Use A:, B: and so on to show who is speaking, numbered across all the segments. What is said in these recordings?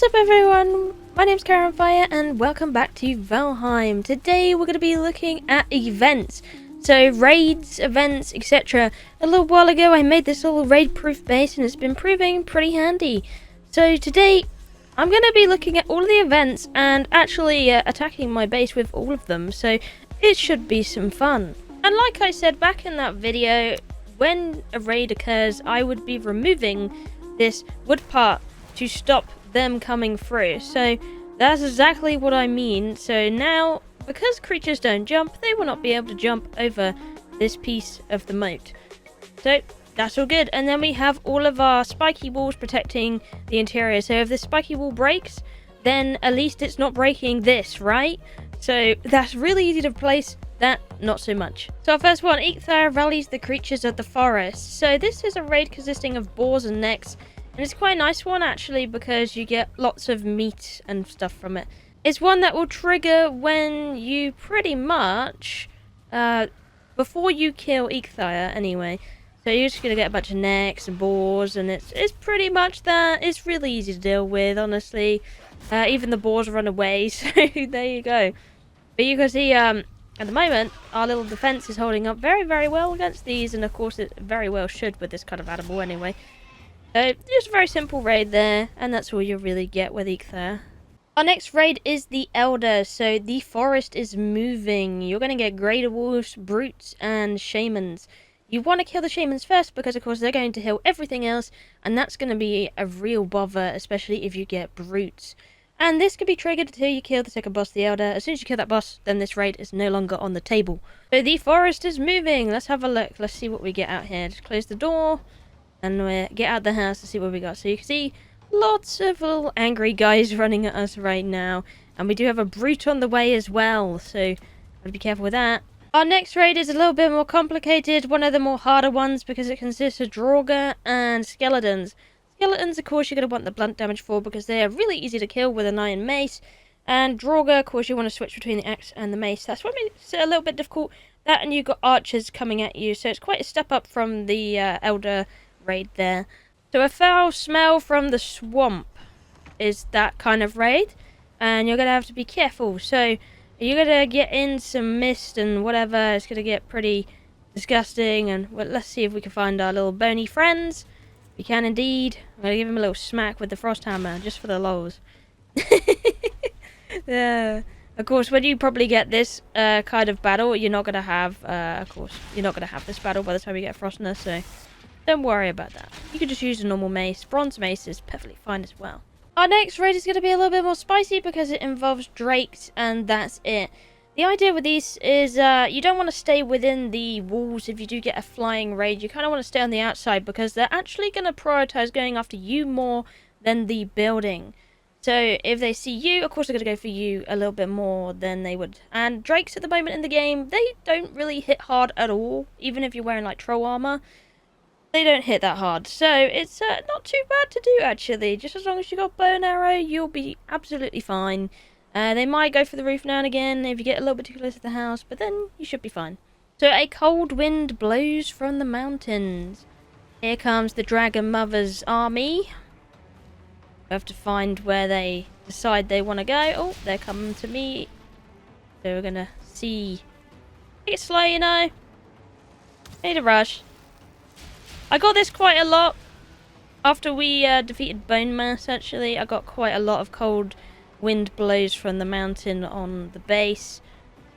A: What's up everyone, my name's Kiahonfire and welcome back to Valheim. Today we're going to be looking at events, so raids, events, etc. A little while ago I made this little raid proof base and it's been proving pretty handy. So today I'm going to be looking at all of the events and actually attacking my base with all of them, so it should be some fun. And like I said back in that video, when a raid occurs I would be removing this wood part to stop them coming through. So that's exactly what I mean. So now, because creatures don't jump, they will not be able to jump over this piece of the moat. So that's all good. And then we have all of our spiky walls protecting the interior. So if the spiky wall breaks, then at least it's not breaking this, right? So that's really easy to place. That, not so much. So our first one, Eikthyr rallies the creatures of the forest. So this is a raid consisting of boars and necks. And it's quite a nice one actually because you get lots of meat and stuff from it. It's one that will trigger when you pretty much, before you kill Eikthyr anyway. So you're just going to get a bunch of necks and boars and it's pretty much that. It's really easy to deal with, honestly. Even the boars run away, so there you go. But you can see, at the moment, our little defense is holding up very, very well against these. And of course it very well should with this kind of animal anyway. Just a very simple raid there, and that's all you really get with Eikthyr. Our next raid is the Elder, so the forest is moving. You're going to get greater wolves, brutes, and shamans. You want to kill the shamans first because, of course, they're going to heal everything else, and that's going to be a real bother, especially if you get brutes. And this can be triggered until you kill the second boss, the Elder. As soon as you kill that boss, then this raid is no longer on the table. So the forest is moving. Let's have a look. Let's see what we get out here. Just close the door. And we get out the house to see what we got. So you can see lots of little angry guys running at us right now. And we do have a brute on the way as well. So gotta be careful with that. Our next raid is a little bit more complicated. One of the more harder ones because it consists of Draugr and skeletons. Skeletons, of course, you're going to want the blunt damage for because they are really easy to kill with an iron mace. And Draugr, of course, you want to switch between the axe and the mace. That's what makes it a little bit difficult. That and you've got archers coming at you. So it's quite a step up from the Elder raid there. So a foul smell from the swamp is that kind of raid, and you're gonna have to be careful. So you're gonna get in some mist and whatever. It's gonna get pretty disgusting. And well, let's see if we can find our little bony friends. We can indeed. I'm gonna give him a little smack with the frost hammer just for the lols. Of course, when you probably get this kind of battle, you're not gonna have you're not gonna have this battle by the time you get frostness, so don't worry about that. You can just use a normal mace. Bronze mace is perfectly fine as well. Our next raid is going to be a little bit more spicy because it involves drakes, and that's it. The idea with these is you don't want to stay within the walls if you do get a flying raid. You kind of want to stay on the outside because they're actually going to prioritize going after you more than the building. So if they see you, of course they're going to go for you a little bit more than they would. And drakes at the moment in the game, they don't really hit hard at all, even if you're wearing like troll armor. They don't hit that hard, so it's not too bad to do actually. Just as long as you got bow and arrow, you'll be absolutely fine. They might go for the roof now and again if you get a little bit too close to the house, but then you should be fine. So a cold wind blows from the mountains. Here comes the Dragon Mother's army. We have to find where they decide they want to go. Oh, they're coming to me. So we're gonna see. Take it slow, you know. Need a rush. I got this quite a lot after we defeated bonemass, actually. I got quite a lot of cold wind blows from the mountain on the base.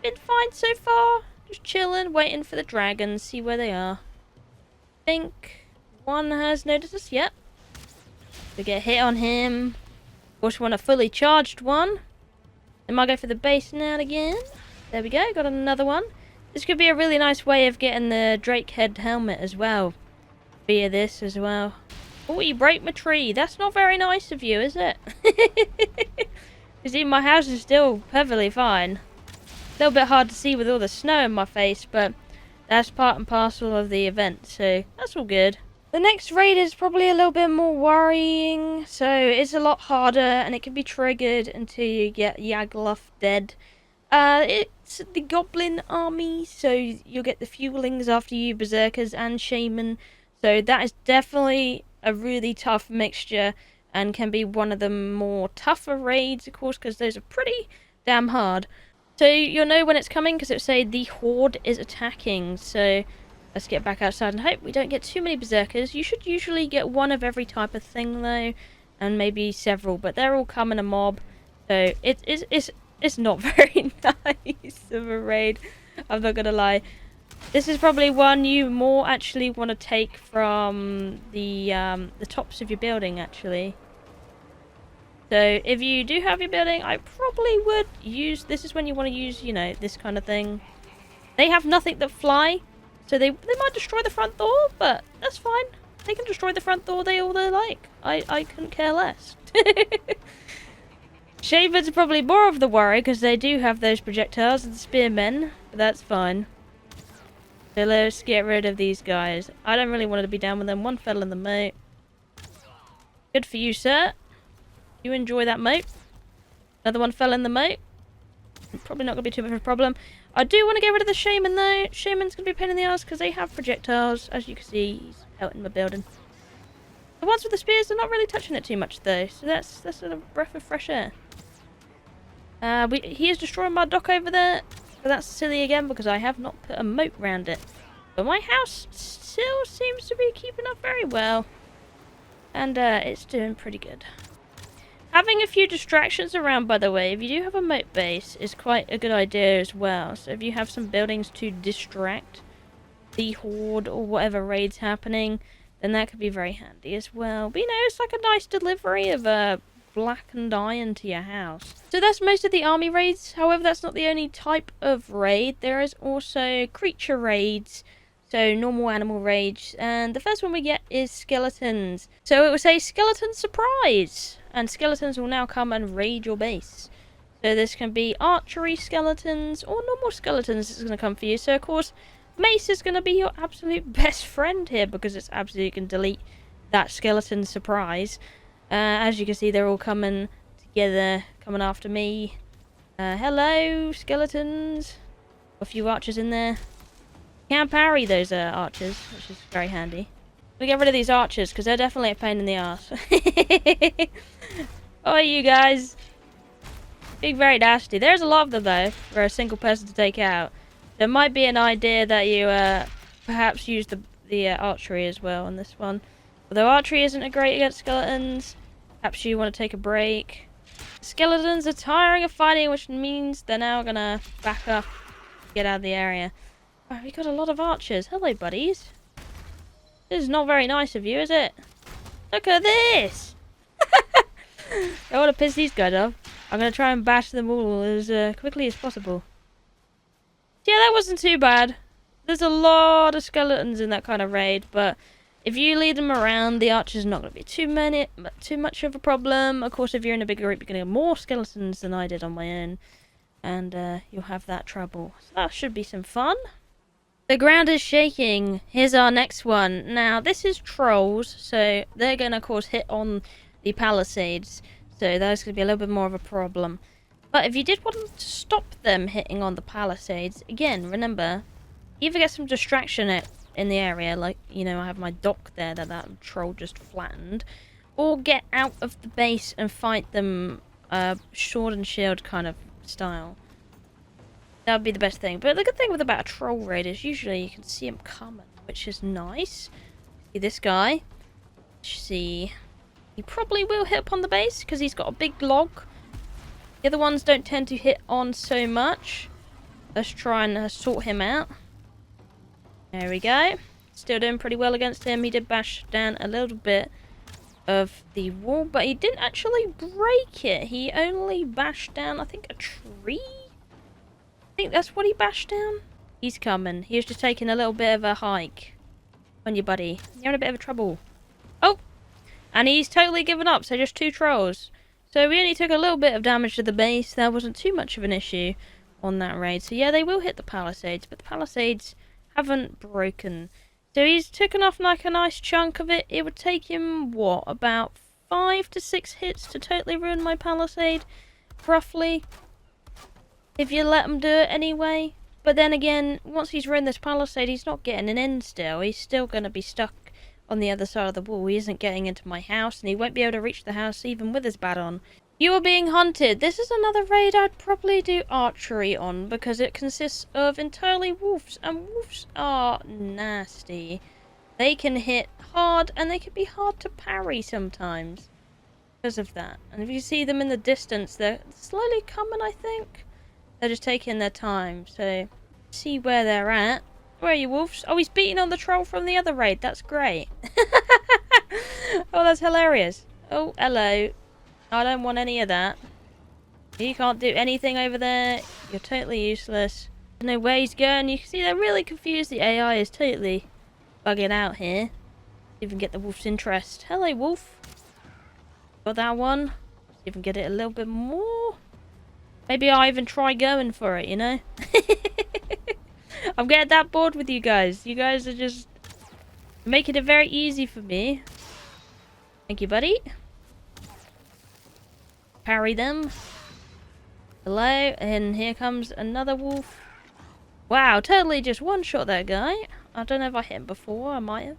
A: Been fine so far. Just chilling, waiting for the dragons, see where they are. I think one has noticed us. Yep. We get hit on him. Of course, we want a fully charged one. They might go for the base now and again. There we go, got another one. This could be a really nice way of getting the Drake head helmet as well. Via this as well. Oh, you break my tree. That's not very nice of you, is it? You see, my house is still perfectly fine. A little bit hard to see with all the snow in my face, but that's part and parcel of the event, so that's all good. The next raid is probably a little bit more worrying, so it's a lot harder, and it can be triggered until you get Yagloth dead. It's the goblin army, so you'll get the fuelings after you, berserkers and shaman. So that is definitely a really tough mixture. and can be one of the more tougher raids, of course, because those are pretty damn hard. So you'll know when it's coming because it'll say the horde is attacking. So let's get back outside and hope we don't get too many berserkers. You should usually get one of every type of thing though, and maybe several, but they're all coming a mob. So it's not very nice of a raid, I'm not gonna lie. This is probably one you more actually want to take from the tops of your building, actually. So if you do have your building, I probably would use... This is when you want to use, you know, this kind of thing. They have nothing that fly, so they might destroy the front door, but that's fine. They can destroy the front door all they like. I couldn't care less. Shavers are probably more of the worry, because they do have those projectiles and spearmen, but that's fine. So let's get rid of these guys. I don't really want to be down with them. One fell in the moat. Good for you, sir. You enjoy that moat. Another one fell in the moat. Probably not going to be too much of a problem. I do want to get rid of the shaman, though. Shaman's going to be a pain in the ass because they have projectiles. As you can see, he's out in my building. The ones with the spears are not really touching it too much, though. So that's a breath of fresh air. He is destroying my dock over there. But that's silly again because I have not put a moat around it. But my house still seems to be keeping up very well. And it's doing pretty good. Having a few distractions around, by the way, if you do have a moat base, is quite a good idea as well. So if you have some buildings to distract the horde or whatever raid's happening, then that could be very handy as well. But you know, it's like a nice delivery of blackened iron to your house. So that's most of the army raids. However, that's not the only type of raid. There is also creature raids, so normal animal raids, and the first one we get is skeletons. So it will say skeleton surprise, and skeletons will now come and raid your base. So this can be archery skeletons or normal skeletons that's going to come for you. So of course mace is going to be your absolute best friend here because it's absolutely going to delete that skeleton surprise. As you can see, they're all coming together, coming after me. Hello, skeletons. A few archers in there. Can't parry those archers, which is very handy. We get rid of these archers because they're definitely a pain in the ass. Oh, you guys. Being very nasty. There's a lot of them though for a single person to take out. There might be an idea that you perhaps use the archery as well on this one. Although archery isn't a great against skeletons. Perhaps you want to take a break. Skeletons are tiring of fighting, which means they're now gonna back up, get out of the area. Oh, we got a lot of archers. Hello, buddies. This is not very nice of you, is it? Look at this! I want to piss these guys off. I'm gonna try and bash them all as quickly as possible. Yeah, that wasn't too bad. There's a lot of skeletons in that kind of raid, but if you lead them around, the archers are not going to be too much of a problem. Of course, if you're in a bigger group, you're going to get more skeletons than I did on my own. And you'll have that trouble. So that should be some fun. The ground is shaking. Here's our next one. Now, this is trolls, so they're going to, of course, hit on the palisades. So that's going to be a little bit more of a problem. But if you did want to stop them hitting on the palisades, again, remember, either get some distraction in the area, like, you know, I have my dock there that troll just flattened, or get out of the base and fight them sword and shield kind of style. That would be the best thing. But the good thing about a troll raid is usually you can see them coming, which is nice. See this guy. See, he probably will hit upon the base because he's got a big log. The other ones don't tend to hit on so much. Let's try and sort him out. There we go. Still doing pretty well against him. He did bash down a little bit of the wall, but he didn't actually break it. He only bashed down, I think, a tree? I think that's what he bashed down. He's coming. He was just taking a little bit of a hike. On you, buddy. You're in a bit of trouble. Oh! And he's totally given up, so just 2 trolls. So we only took a little bit of damage to the base. That wasn't too much of an issue on that raid. So yeah, they will hit the palisades, but the palisades haven't broken. So he's taken off like a nice chunk of it. It would take him, what, about 5 to 6 hits to totally ruin my palisade, roughly, if you let him do it anyway. But then again, once he's ruined this palisade, he's not getting an end still. He's still going to be stuck on the other side of the wall. He isn't getting into my house, and he won't be able to reach the house even with his bat on. You are being hunted. This is another raid I'd probably do archery on, because it consists of entirely wolves, and wolves are nasty. They can hit hard, and they can be hard to parry sometimes because of that. And if you see them in the distance, they're slowly coming, I think. They're just taking their time, so see where they're at. Where are you, wolves? Oh, he's beating on the troll from the other raid. That's great. Oh, that's hilarious. Oh, hello. I don't want any of that. You can't do anything over there. You're totally useless. I don't know where he's going. You can see they're really confused. The AI is totally bugging out here. Even get the wolf's interest. Hello, wolf. Got that one. See if we can get it a little bit more. Maybe I'll even try going for it, you know? I'm getting that bored with you guys. You guys are just making it very easy for me. Thank you, buddy. Parry them. Hello, and here comes another wolf. Wow, totally just one-shot that guy. I don't know if I hit him before. I might have.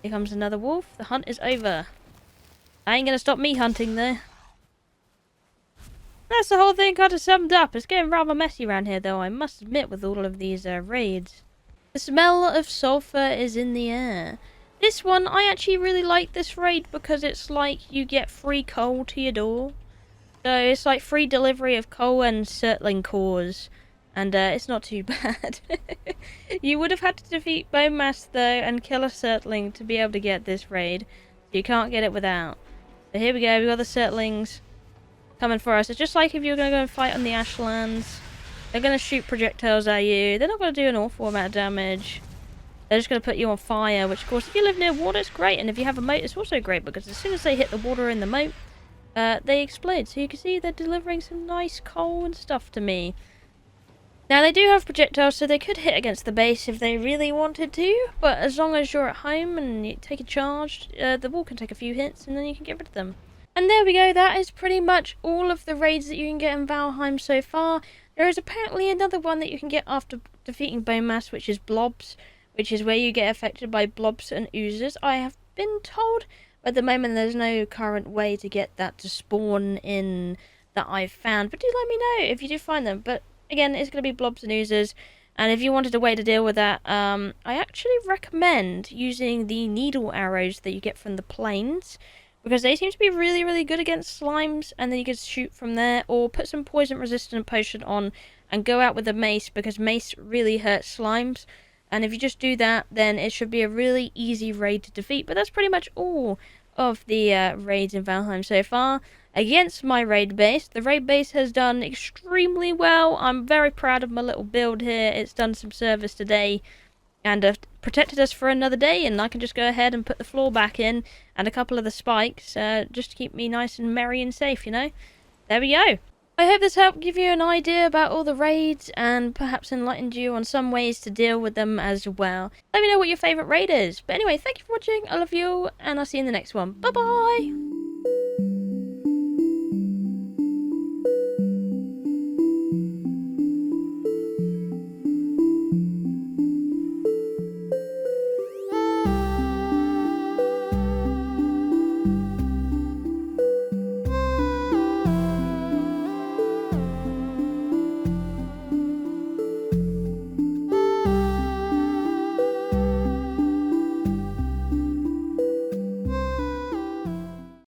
A: Here comes another wolf. The hunt is over. I ain't gonna stop me hunting, though. That's the whole thing kind of summed up. It's getting rather messy around here, though, I must admit, with all of these raids. The smell of sulphur is in the air. This one, I actually really like this raid because it's like you get free coal to your door. So it's like free delivery of coal and surtling cores. And it's not too bad. You would have had to defeat bonemass, though, and kill a surtling to be able to get this raid. You can't get it without. So here we go, we've got the surtlings coming for us. It's just like if you're going to go and fight on the Ashlands. They're going to shoot projectiles at you. They're not going to do an awful amount of damage. They're just going to put you on fire, which of course if you live near water it's great, and if you have a moat it's also great, because as soon as they hit the water in the moat, they explode. So you can see they're delivering some nice coal and stuff to me. Now they do have projectiles, so they could hit against the base if they really wanted to, but as long as you're at home and you take a charge, the wall can take a few hits and then you can get rid of them. And there we go, that is pretty much all of the raids that you can get in Valheim so far. There is apparently another one that you can get after defeating bonemass, which is blobs, which is where you get affected by blobs and oozes. I have been told, but at the moment there's no current way to get that to spawn in that I've found. But do let me know if you do find them. But again, it's going to be blobs and oozes. And if you wanted a way to deal with that, I actually recommend using the needle arrows that you get from the plains, because they seem to be really, really good against slimes, and then you can shoot from there, or put some poison-resistant potion on and go out with a mace, because mace really hurts slimes. And if you just do that, then it should be a really easy raid to defeat. But that's pretty much all of the raids in Valheim so far. Against my raid base, the raid base has done extremely well. I'm very proud of my little build here. It's done some service today and protected us for another day, and I can just go ahead and put the floor back in and a couple of the spikes just to keep me nice and merry and safe, you know. There we go. I hope this helped give you an idea about all the raids and perhaps enlightened you on some ways to deal with them as well. Let me know what your favourite raid is. But anyway, thank you for watching. I love you all, and I'll see you in the next one. Bye bye!